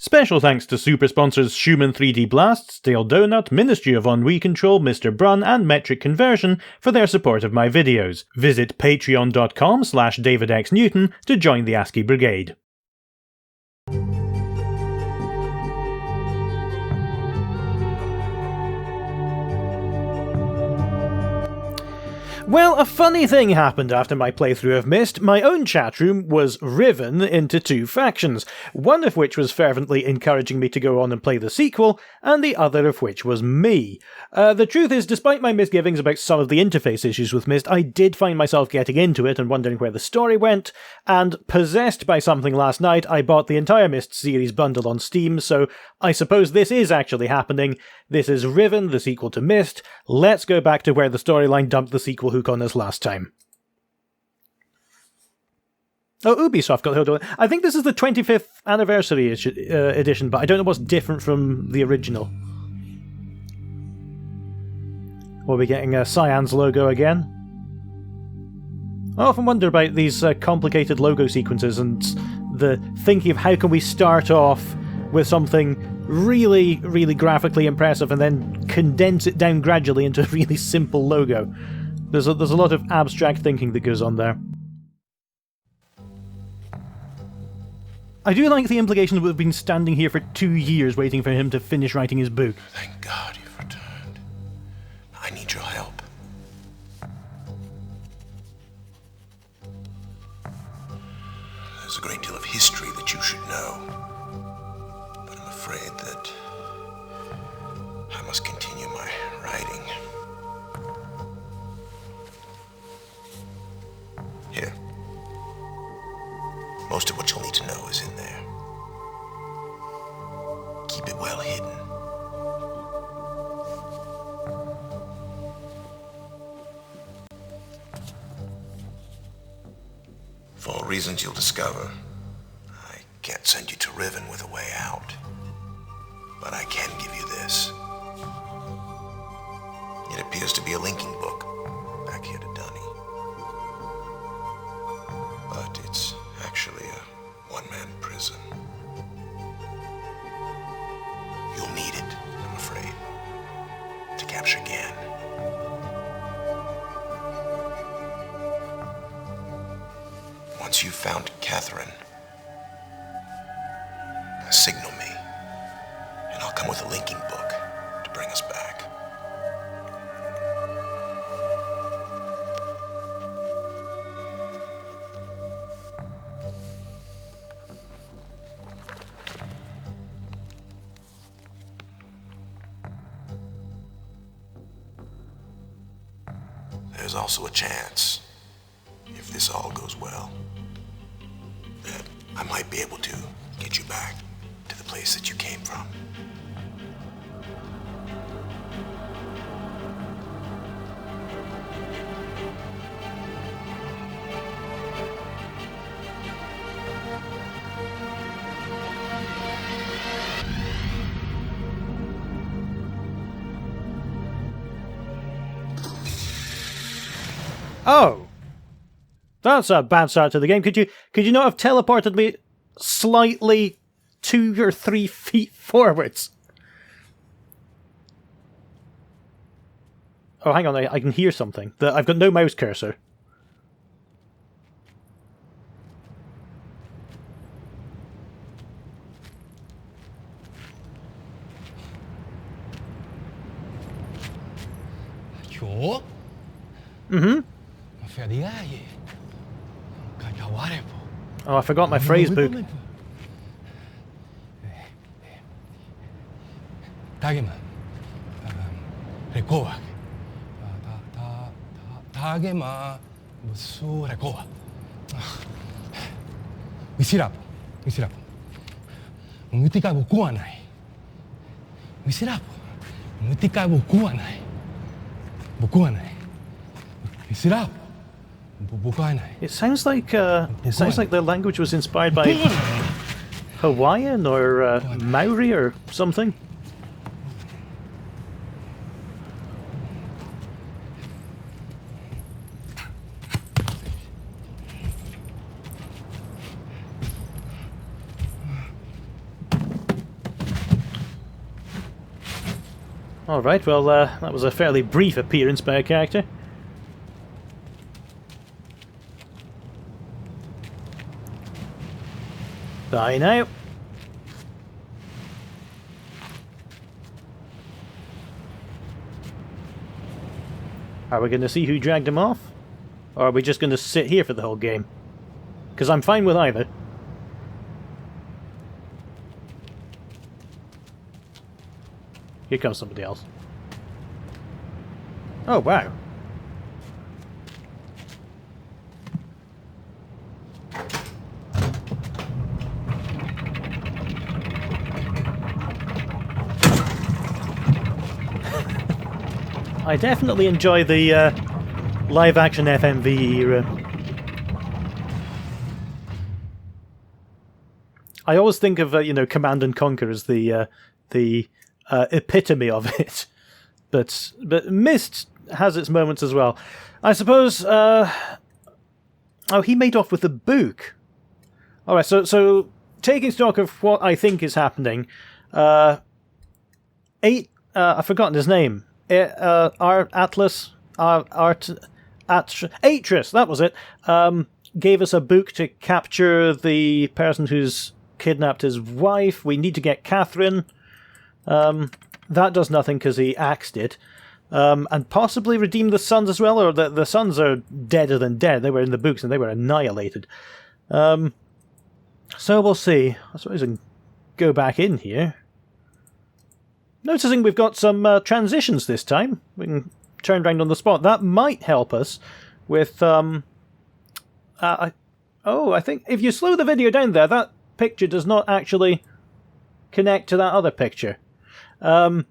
Special thanks to super sponsors Schumann 3D Blast, Stale Donut, Ministry of Ennui Control, Mr. Brun, and Metric Conversion for their support of my videos. Visit patreon.com/DavidXNewton to join the ASCII Brigade. Well, a funny thing happened after my playthrough of Myst. My own chatroom was riven into two factions, one of which was fervently encouraging me to go on and play the sequel, and the other of which was me. The truth is, despite my misgivings about some of the interface issues with Myst, I did find myself getting into it and wondering where the story went, and possessed by something last night, I bought the entire Myst series bundle on Steam, so I suppose this is actually happening. This is Riven, the sequel to Myst. Let's go back to where the storyline dumped the sequel hook on us last time. Oh, Ubisoft got hold of it. I think this is the 25th anniversary edition, but I don't know what's different from the original. We'll be getting a Cyan's logo again. I often wonder about these complicated logo sequences and the thinking of how can we start off with something really, really graphically impressive and then condense it down gradually into a really simple logo. There's a lot of abstract thinking that goes on there. I do like the implication that we've been standing here for 2 years waiting for him to finish writing his book. Thank God you've returned. I need your help. There's a great deal of history that you should know. But I'm afraid that I must continue my writing. Here. Most of what you'll need to know is in there. Keep it well hidden. For reasons you'll discover, I can't send you to Riven with a way out. But I can give you this. It appears to be a linking book back here to Dunny. But it's actually a one-man prison. You'll need it, I'm afraid, to capture Gan. Once you've found Catherine, signal me, and I'll come with a linking book to bring us back. There's also a chance, if this all goes well, that I might be able to get you back to the place that you came from. Oh! That's a bad start to the game. Could you not have teleported me slightly 2 or 3 feet forwards? Oh, hang on, I can hear something. I've got no mouse cursor. Yo? Mm-hmm. Oh, I forgot my phrase book. Tagema. Rekoa. Tagema. Busu rekoa. Misirapo. Mutika bukua nai. Misirapo. Mutika bukua nai. Bukua nai. Misirapo. It sounds like the language was inspired by Hawaiian or Maori or something. Alright, well, that was a fairly brief appearance by a character. Die now. Are we going to see who dragged him off? Or are we just going to sit here for the whole game? Because I'm fine with either. Here comes somebody else. Oh, wow. I definitely enjoy the live-action FMV era. I always think of you know, Command and Conquer as the epitome of it, but Myst has its moments as well. I suppose. Oh, he made off with the book. All right, so taking stock of what I think is happening, I've forgotten his name. Atlas, Atris, that was it. Gave us a book to capture the person who's kidnapped his wife. We need to get Catherine. That does nothing because he axed it. And possibly redeem the sons as well, or the sons are deader than dead. They were in the books and they were annihilated. So we'll see. I suppose I can go back in here. Noticing we've got some transitions this time. We can turn around on the spot. That might help us with... I think if you slow the video down there, that picture does not actually connect to that other picture. Alright,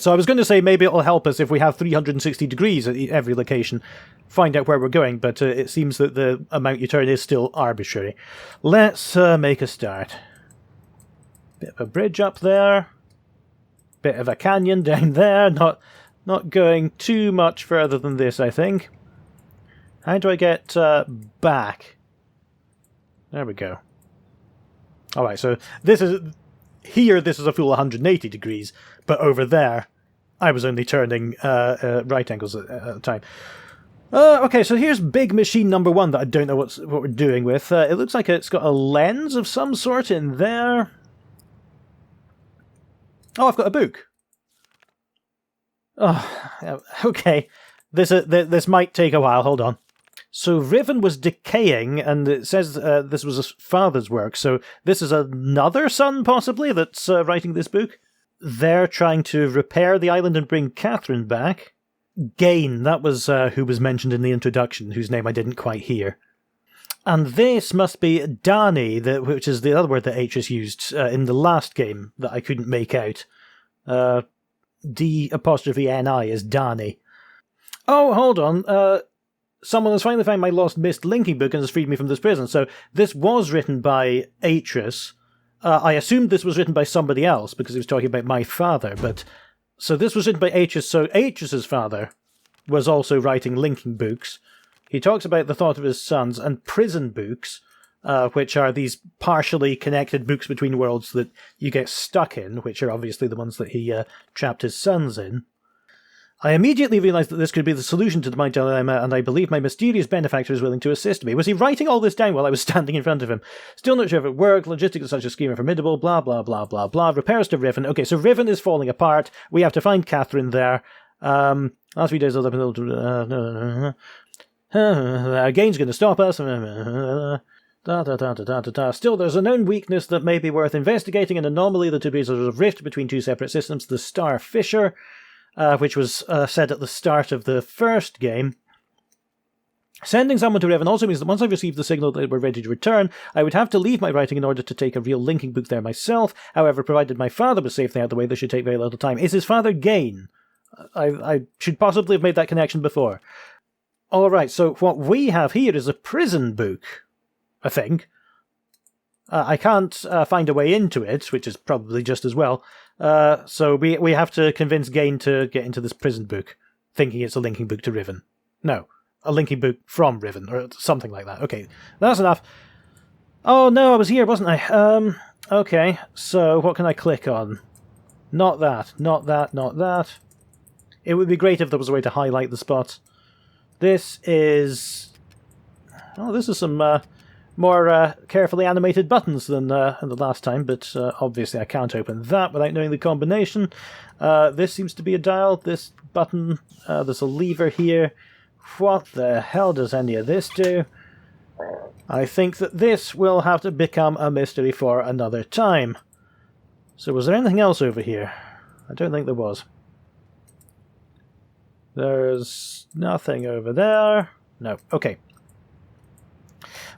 so I was going to say maybe it'll help us if we have 360 degrees at every location, find out where we're going, but it seems that the amount you turn is still arbitrary. Let's make a start. Bit of a bridge up there. Bit of a canyon down there. Not going too much further than this, I think. How do I get back? There we go. Alright, so this is... Here, this is a full 180 degrees, but over there, I was only turning right angles at a time. Okay, so here's big machine number 1 that I don't know what we're doing with. It looks like it's got a lens of some sort in there. Oh, I've got a book. Oh, okay. This might take a while. Hold on. So Riven was decaying, and it says this was his father's work. So this is another son, possibly, that's writing this book. They're trying to repair the island and bring Catherine back. Gain, that was who was mentioned in the introduction, whose name I didn't quite hear. And this must be Dani, which is the other word that Atris used in the last game that I couldn't make out. D''Ni is Dani. Oh, hold on. Someone has finally found my lost Myst linking book and has freed me from this prison. So this was written by Atris. I assumed this was written by somebody else because he was talking about my father. But so this was written by Atris. So Atris's father was also writing linking books. He talks about the thought of his sons and prison books, which are these partially connected books between worlds that you get stuck in, which are obviously the ones that he trapped his sons in. I immediately realised that this could be the solution to my dilemma, and I believe my mysterious benefactor is willing to assist me. Was he writing all this down while I was standing in front of him? Still not sure if it worked. Logistics of such a scheme are formidable. Blah, blah, blah, blah, blah. Repairs to Riven. Okay, so Riven is falling apart. We have to find Catherine there. Last few days I'll Gain's going to stop us. Still, there's a known weakness that may be worth investigating, an anomaly that appears as a rift between two separate systems, the Star Fisher, which was said at the start of the first game. Sending someone to Riven also means that once I've received the signal that we're ready to return, I would have to leave my writing in order to take a real linking book there myself. However, provided my father was safely out of the way, this should take very little time. Is his father Gain? I should possibly have made that connection before. Alright, so what we have here is a prison book, I think. I can't find a way into it, which is probably just as well. So we have to convince Gain to get into this prison book, thinking it's a linking book to Riven. No, a linking book from Riven, or something like that. Okay, that's enough. Oh no, I was here, wasn't I? Okay, so what can I click on? Not that, not that, not that. It would be great if there was a way to highlight the spots. This is... Oh, this is some more carefully animated buttons than the last time, but obviously I can't open that without knowing the combination. This seems to be a dial. This button, there's a lever here. What the hell does any of this do? I think that this will have to become a mystery for another time. So was there anything else over here? I don't think there was. There's nothing over there. No. Okay.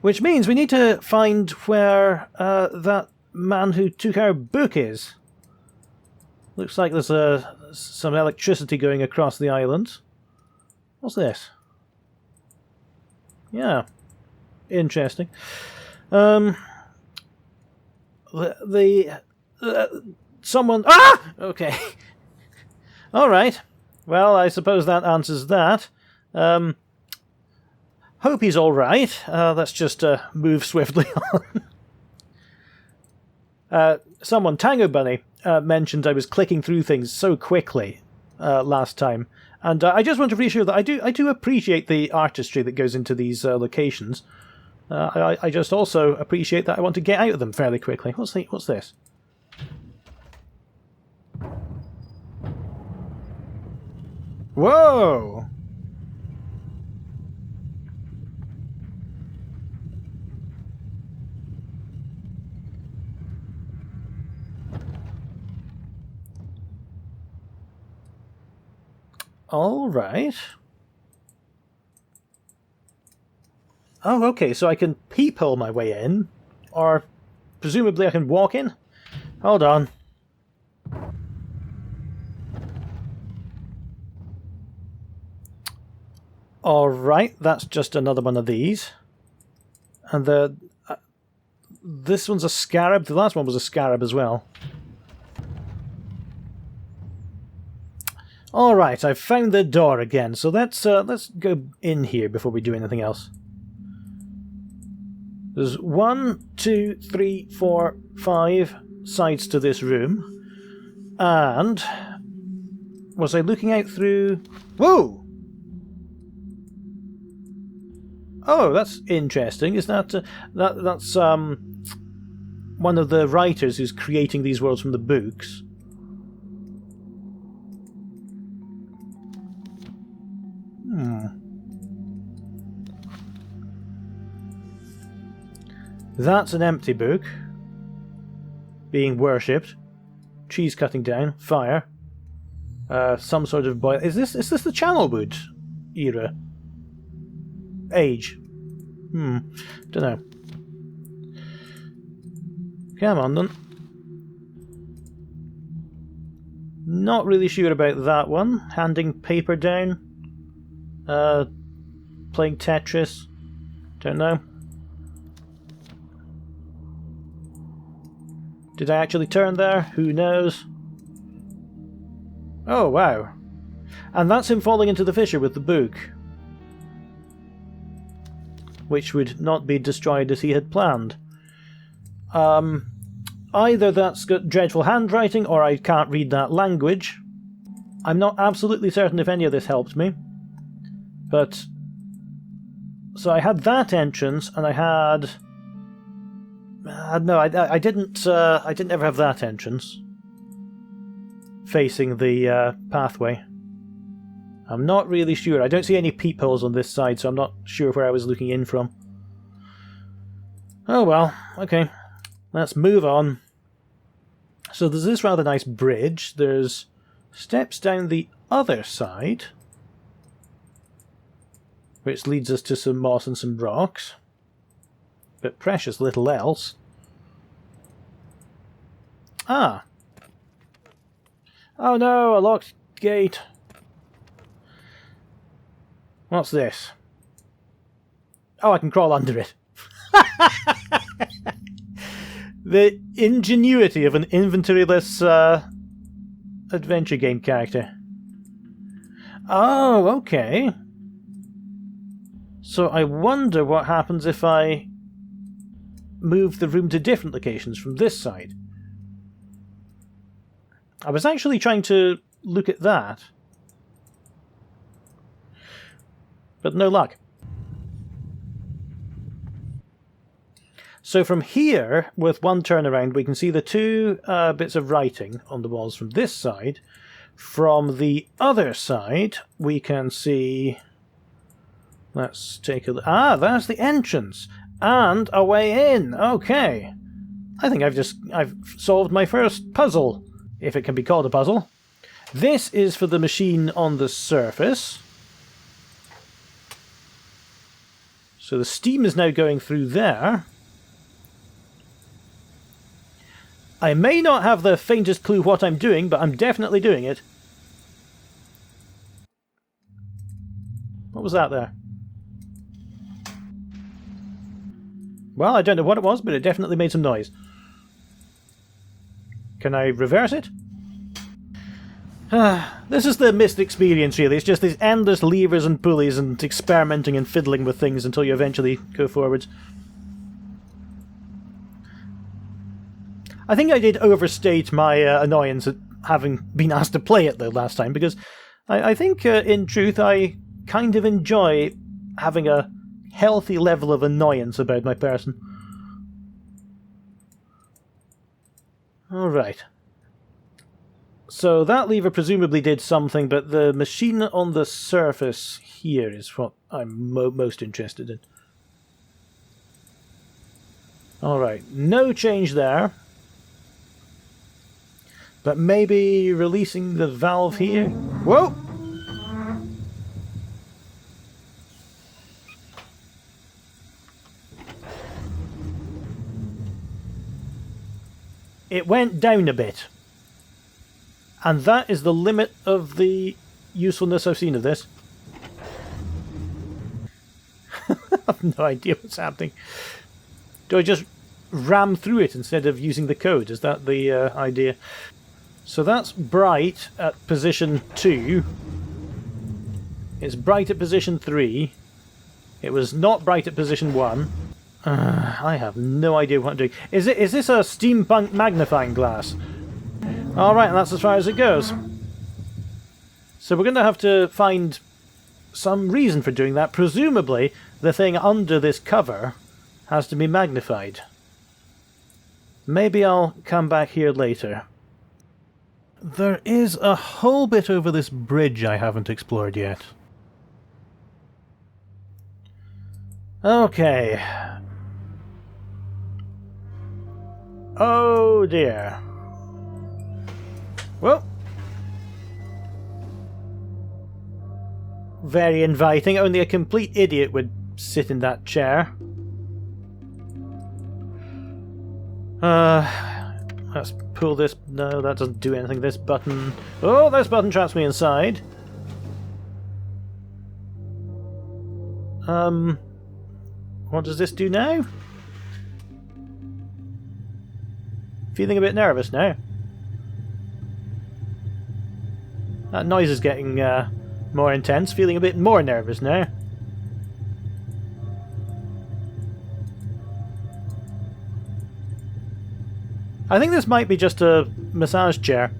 Which means we need to find where that man who took our book is. Looks like there's some electricity going across the island. What's this? Yeah. Interesting. Someone... Ah! Okay. Alright. Well, I suppose that answers that. Hope he's alright. Let's just move swiftly on. Someone, Tango Bunny, mentioned I was clicking through things so quickly last time. And I just want to reassure that I do appreciate the artistry that goes into these locations. I just also appreciate that I want to get out of them fairly quickly. What's this? Whoa! All right. Oh, okay, so I can peephole my way in, or presumably I can walk in? Hold on. Alright, that's just another one of these. And this one's a scarab. The last one was a scarab as well. Alright, I've found the door again, so let's go in here before we do anything else. There's 1, 2, 3, 4, 5 sides to this room. And... was I looking out through... Whoa! Oh, that's interesting. Is that... that's one of the writers who's creating these worlds from the books. That's an empty book. Being worshipped. Cheese cutting down. Fire. Some sort of boil. Is this the Channelwood era? Age? Don't know. Come on then. Not really sure about that one. Handing paper down. Playing Tetris. Don't know. Did I actually turn there? Who knows? Oh, wow. And that's him falling into the fissure with the book. Which would not be destroyed as he had planned. Either that's got dreadful handwriting, or I can't read that language. I'm not absolutely certain if any of this helped me. But... so I had that entrance, and I had... no, I didn't ever have that entrance. Facing the pathway. I'm not really sure. I don't see any peepholes on this side, so I'm not sure where I was looking in from. Oh well, okay. Let's move on. So there's this rather nice bridge. There's steps down the other side, which leads us to some moss and some rocks. But precious little else. Ah. Oh no, a locked gate. What's this? Oh, I can crawl under it. The ingenuity of an inventoryless adventure game character. Oh, okay. So I wonder what happens if I move the room to different locations from this side. I was actually trying to look at that, but no luck. So from here, with one turnaround, we can see the two bits of writing on the walls from this side. From the other side, we can see... Let's take a look. Ah, that's the entrance. And a way in. Okay. I think I've solved my first puzzle, if it can be called a puzzle. This is for the machine on the surface. So the steam is now going through there. I may not have the faintest clue what I'm doing, but I'm definitely doing it. What was that there? Well, I don't know what it was, but it definitely made some noise. Can I reverse it? This is the Myst experience, really. It's just these endless levers and pulleys and experimenting and fiddling with things until you eventually go forwards. I think I did overstate my annoyance at having been asked to play it, though, last time, because I think, in truth, I kind of enjoy having a healthy level of annoyance about my person. Alright. So that lever presumably did something, but the machine on the surface here is what I'm most interested in. Alright, no change there. But maybe releasing the valve here? Whoa! It went down a bit. And that is the limit of the usefulness I've seen of this. I have no idea what's happening. Do I just ram through it instead of using the code? Is that the idea? So that's bright at position 2. It's bright at position 3. It was not bright at position 1. I have no idea what I'm doing. Is this a steampunk magnifying glass? Alright, and that's as far as it goes. So we're going to have to find some reason for doing that. Presumably, the thing under this cover has to be magnified. Maybe I'll come back here later. There is a whole bit over this bridge I haven't explored yet. Okay. Oh dear. Well. Very inviting. Only a complete idiot would sit in that chair. Let's pull this. No, that doesn't do anything. This button. Oh, this button traps me inside. What does this do now? Feeling a bit nervous now. That noise is getting more intense. Feeling a bit more nervous now. I think this might be just a massage chair.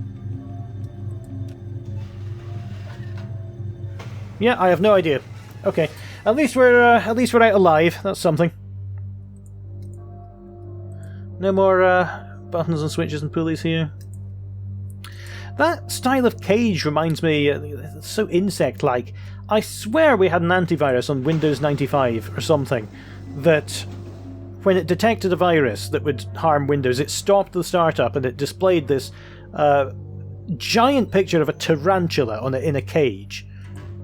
Yeah, I have no idea. Okay, at least we're out alive. That's something. No more buttons and switches and pulleys here. That style of cage reminds me, it's so insect-like. I swear we had an antivirus on Windows 95 or something that, when it detected a virus that would harm Windows, it stopped the startup and it displayed this giant picture of a tarantula in a cage.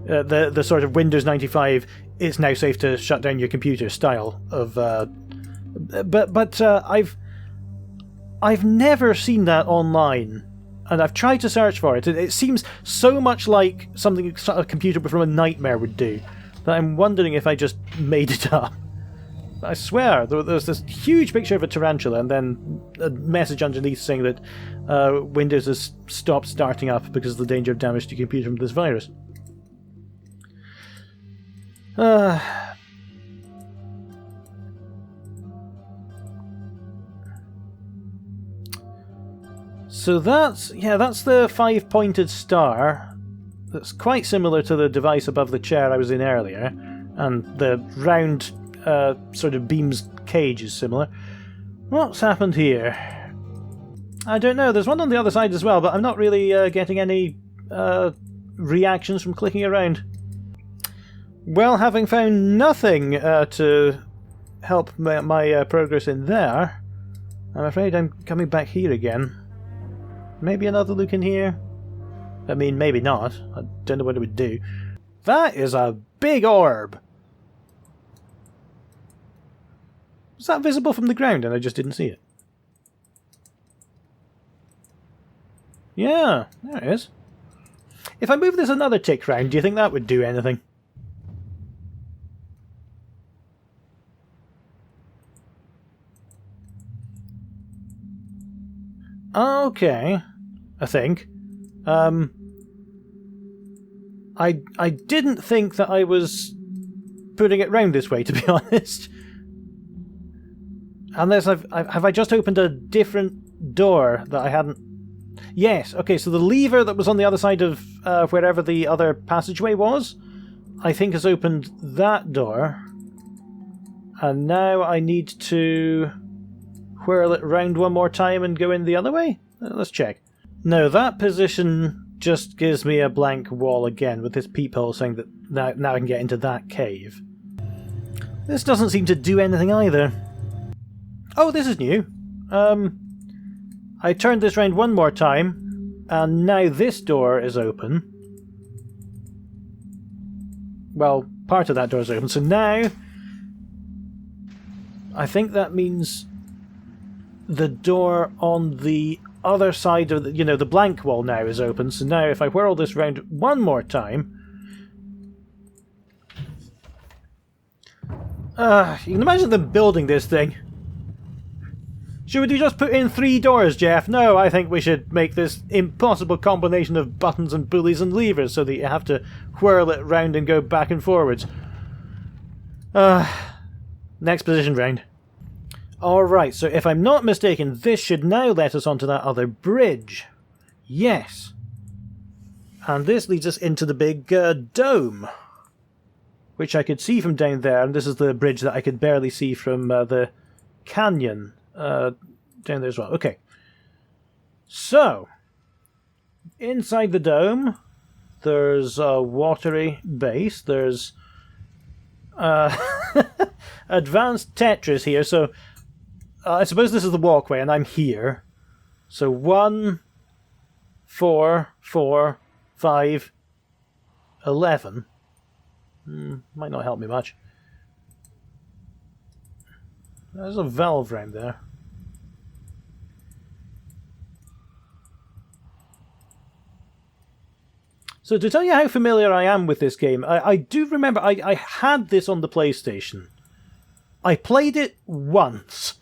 The sort of Windows 95 "it's now safe to shut down your computer" style of. But I've never seen that online, and I've tried to search for it. It seems so much like something a computer from a nightmare would do that I'm wondering if I just made it up. I swear, there's this huge picture of a tarantula and then a message underneath saying that Windows has stopped starting up because of the danger of damage to your computer from this virus. So that's the 5-pointed star. That's quite similar to the device above the chair I was in earlier, and the round sort of beam's cage is similar. What's happened here? I don't know, there's one on the other side as well, but I'm not really getting any reactions from clicking around. Well, having found nothing to help my progress in there, I'm afraid I'm coming back here again. Maybe another look in here? I mean, maybe not. I don't know what it would do. That is a big orb! Was that visible from the ground and I just didn't see it? Yeah, there it is. If I move this another tick round, do you think that would do anything? Okay, I think. I didn't think that I was putting it round this way, to be honest. Unless have I just opened a different door that I hadn't... Yes, okay, so the lever that was on the other side of wherever the other passageway was, I think has opened that door. And now I need to whirl it round one more time and go in the other way? Let's check. No, that position just gives me a blank wall again with this peephole saying that now I can get into that cave. This doesn't seem to do anything either. Oh, this is new. I turned this round one more time, and now this door is open. Well, part of that door is open, so now I think that means the door on the other side of the blank wall now is open. So now if I whirl this round one more time, you can imagine them building this thing. Should we just put in 3 doors, Jeff? No, I think we should make this impossible combination of buttons and pulleys and levers so that you have to whirl it round and go back and forwards. Next position round. Alright, so if I'm not mistaken, this should now let us onto that other bridge. Yes. And this leads us into the big dome, which I could see from down there, and this is the bridge that I could barely see from the canyon down there as well. Okay. So, inside the dome, there's a watery base, there's advanced Tetris here, so I suppose this is the walkway, and I'm here. So 1, 4, 4, 5, 11. Might not help me much. There's a valve round there. So to tell you how familiar I am with this game, I do remember I had this on the PlayStation. I played it once.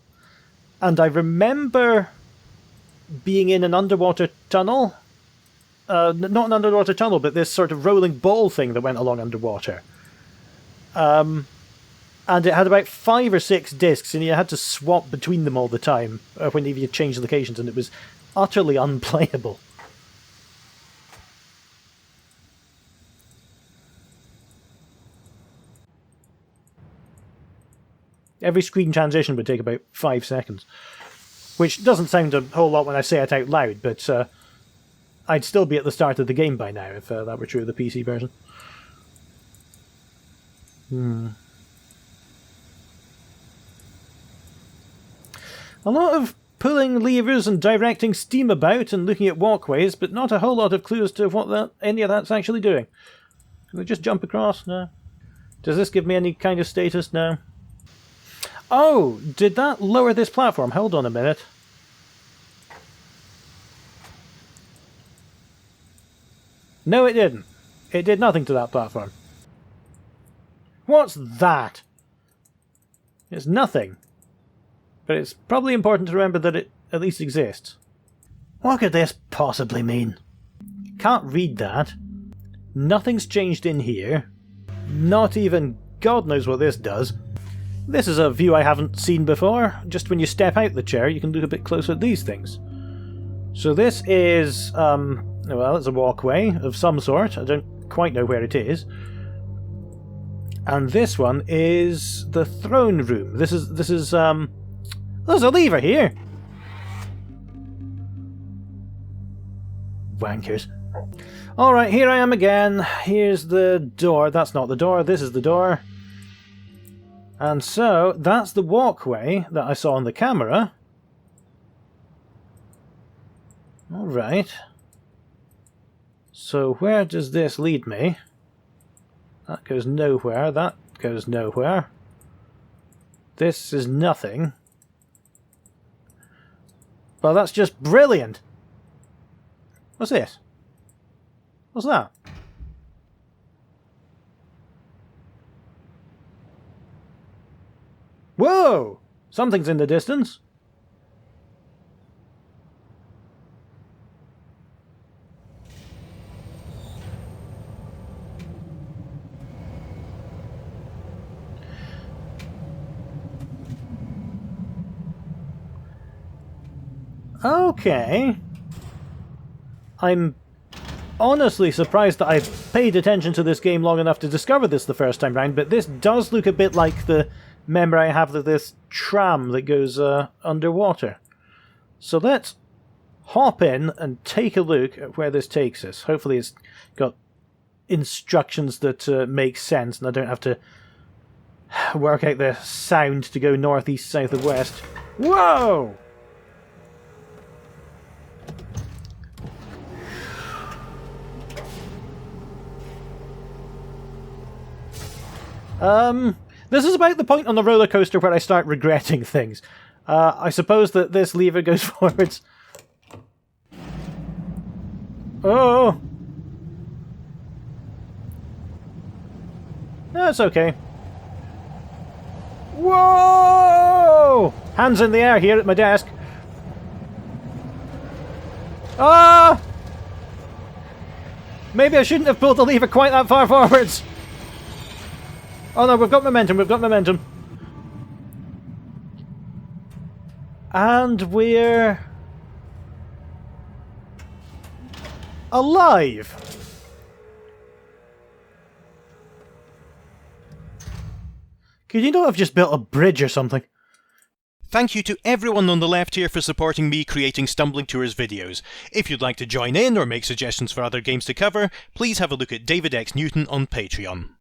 And I remember being in an underwater tunnel. Not an underwater tunnel, but this sort of rolling ball thing that went along underwater. And it had about 5 or 6 discs, and you had to swap between them all the time when you changed locations, and it was utterly unplayable. Every screen transition would take about 5 seconds. Which doesn't sound a whole lot when I say it out loud, but I'd still be at the start of the game by now if that were true of the PC version. A lot of pulling levers and directing steam about and looking at walkways, but not a whole lot of clues to what any of that's actually doing. Can we just jump across? No. Does this give me any kind of status? No. Oh, did that lower this platform? Hold on a minute. No, it didn't. It did nothing to that platform. What's that? It's nothing. But it's probably important to remember that it at least exists. What could this possibly mean? Can't read that. Nothing's changed in here. Not even God knows what this does. This is a view I haven't seen before. Just when you step out the chair, you can look a bit closer at these things. So this is, well, it's a walkway of some sort. I don't quite know where it is. And this one is the throne room. This is, there's a lever here. Wankers. Alright, here I am again. Here's the door. That's not the door, this is the door. And so, that's the walkway that I saw on the camera. Alright. So where does this lead me? That goes nowhere, that goes nowhere. This is nothing. Well, that's just brilliant! What's this? What's that? Whoa! Something's in the distance. Okay. I'm honestly surprised that I've paid attention to this game long enough to discover this the first time round, but this does look a bit like the memory I have of this tram that goes underwater. So let's hop in and take a look at where this takes us. Hopefully it's got instructions that make sense and I don't have to work out the sound to go north, east, south, and west. Whoa! This is about the point on the roller coaster where I start regretting things. I suppose that this lever goes forwards. Oh! No, it's okay. Whoa! Hands in the air here at my desk. Ah! Maybe I shouldn't have pulled the lever quite that far forwards. Oh no, we've got momentum, we've got momentum. And we're alive. Could you not have just built a bridge or something? Thank you to everyone on the left here for supporting me creating Stumbling Tours videos. If you'd like to join in or make suggestions for other games to cover, please have a look at David X Newton on Patreon.